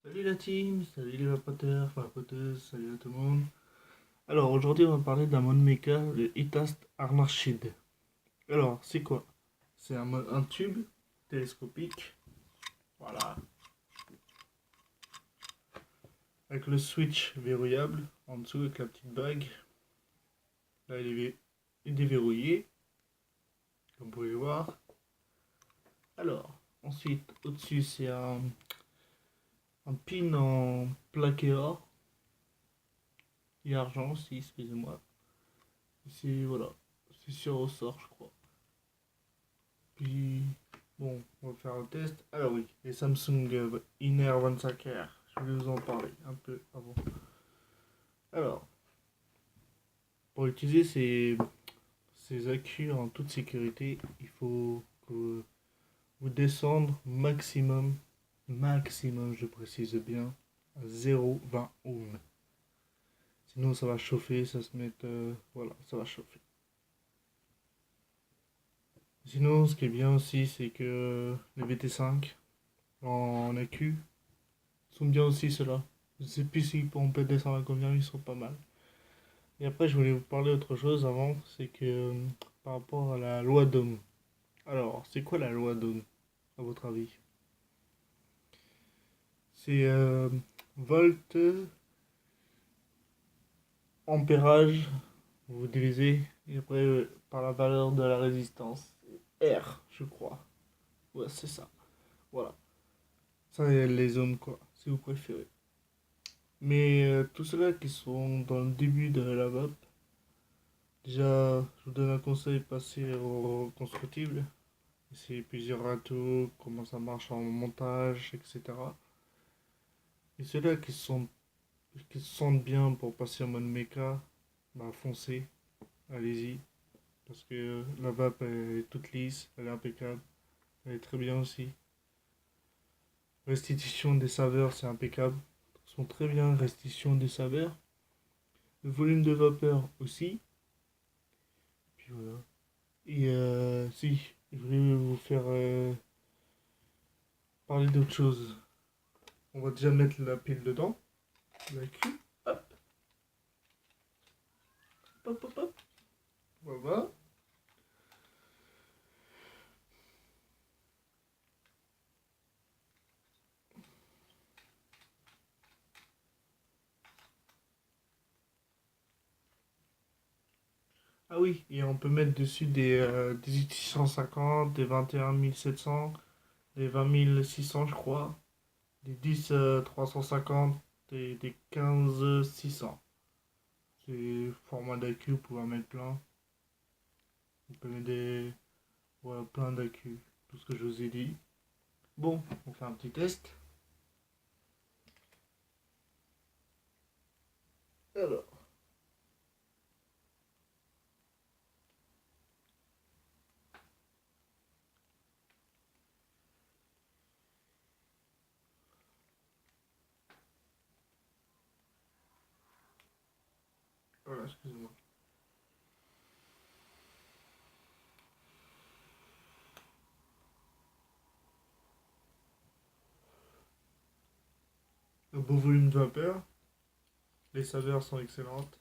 Salut la team, salut les vapoteurs, vapoteuses, salut à tout le monde. Alors aujourd'hui on va parler d'un mode mecha, le Hitast Armachid. Alors c'est quoi? C'est un tube télescopique, voilà, avec le switch verrouillable en dessous avec la petite bague. Là il est déverrouillé, comme vous pouvez le voir. Alors ensuite au-dessus c'est un pin en plaqué or et argent aussi, excusez-moi. Ici voilà, c'est sur ressort je crois. Puis, bon, on va faire un test. Alors oui, les Samsung Inner 25R. Je vais vous en parler un peu avant. Alors, pour utiliser ces accus en toute sécurité, il faut que vous descendre maximum, je précise bien, à 0,20 ohms. Sinon, ça va chauffer, ça se met, voilà, ça va chauffer. Sinon, ce qui est bien aussi, c'est que les VT5 en accu sont bien aussi ceux-là. Je sais plus si on peut descendre à combien, ils sont pas mal. Et après, je voulais vous parler autre chose avant, c'est que par rapport à la loi d'Ohm. Alors, c'est quoi la loi d'Ohm, à votre avis? C'est volt, ampérage, vous divisez, et après par la valeur de la résistance. R, je crois. Ouais, c'est ça. Voilà. Ça, et les ohms, quoi, si vous préférez. Mais tous ceux-là qui sont dans le début de la vape, déjà, je vous donne un conseil, passez au constructible. Essayez plusieurs râteaux, comment ça marche en montage, etc. Et ceux-là qui se sentent bien pour passer en mode méca, bah foncez, allez-y. Parce que la vape elle est toute lisse, elle est impeccable, elle est très bien aussi. Restitution des saveurs, c'est impeccable. Ils sont très bien, restitution des saveurs. Le volume de vapeur aussi. Puis voilà. Et si, je voulais vous faire parler d'autre chose. On va déjà mettre la pile dedans. La queue. Hop, hop, hop, hop. Voilà. Ah oui, et on peut mettre dessus des 1850, des 21700, des 20600 je crois, des 10 350, des 15 600. C'est format d'accu, vous pouvez en mettre plein. Vous pouvez mettre des... Voilà, plein d'accu, tout ce que je vous ai dit. Bon, on fait un petit test. Alors, voilà, excusez-moi. Un beau volume de vapeur, les saveurs sont excellentes.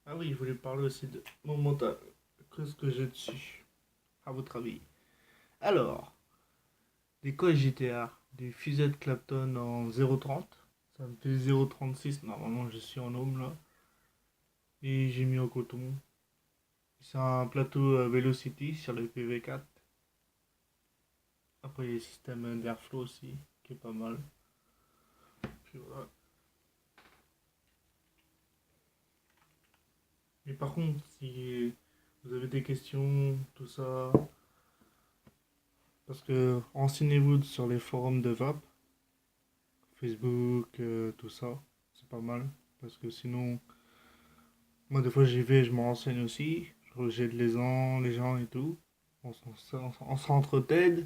Ah oui, je voulais parler aussi de mon montage. Qu'est-ce que j'ai dessus, à votre avis? Alors, des coils GTA, des fusées de Clapton en 0,30. Ça me fait 0,36. Normalement, je suis en ohm là. Et j'ai mis en coton. C'est un plateau Velocity sur le PV4. Après, il y a le système d'Airflow aussi, qui est pas mal. Puis voilà. Mais par contre, si vous avez des questions, tout ça, parce que renseignez-vous sur les forums de vape, Facebook, tout ça, c'est pas mal. Parce que sinon, moi, des fois, j'y vais, je me renseigne aussi. J'aide les gens et tout. On s'entre-aide.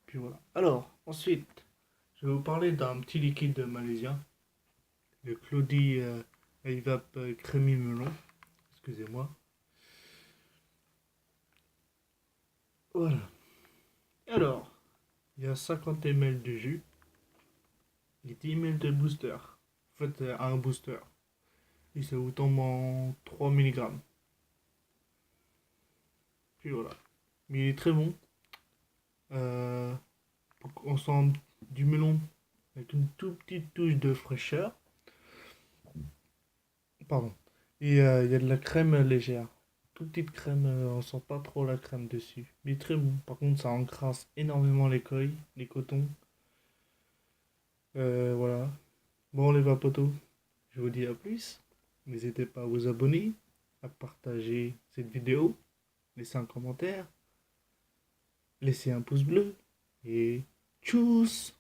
Puis voilà. Alors, ensuite, je vais vous parler d'un petit liquide malaisien. Le Claudie Evap Crémy Melon. Excusez-moi. Voilà. Alors, il y a 50 ml de jus. les 10 ml de booster. En fait, un booster. Et ça vous tombe en 3 mg. Puis voilà. Mais il est très bon. On sent du melon avec une toute petite touche de fraîcheur. Pardon. Et il y a de la crème légère. Toute petite crème, on sent pas trop la crème dessus. Mais très bon. Par contre, ça encrasse énormément les coils, les cotons. Voilà. Bon, les vapotos, je vous dis à plus. N'hésitez pas à vous abonner, à partager cette vidéo, laisser un commentaire, laisser un pouce bleu et tchuss!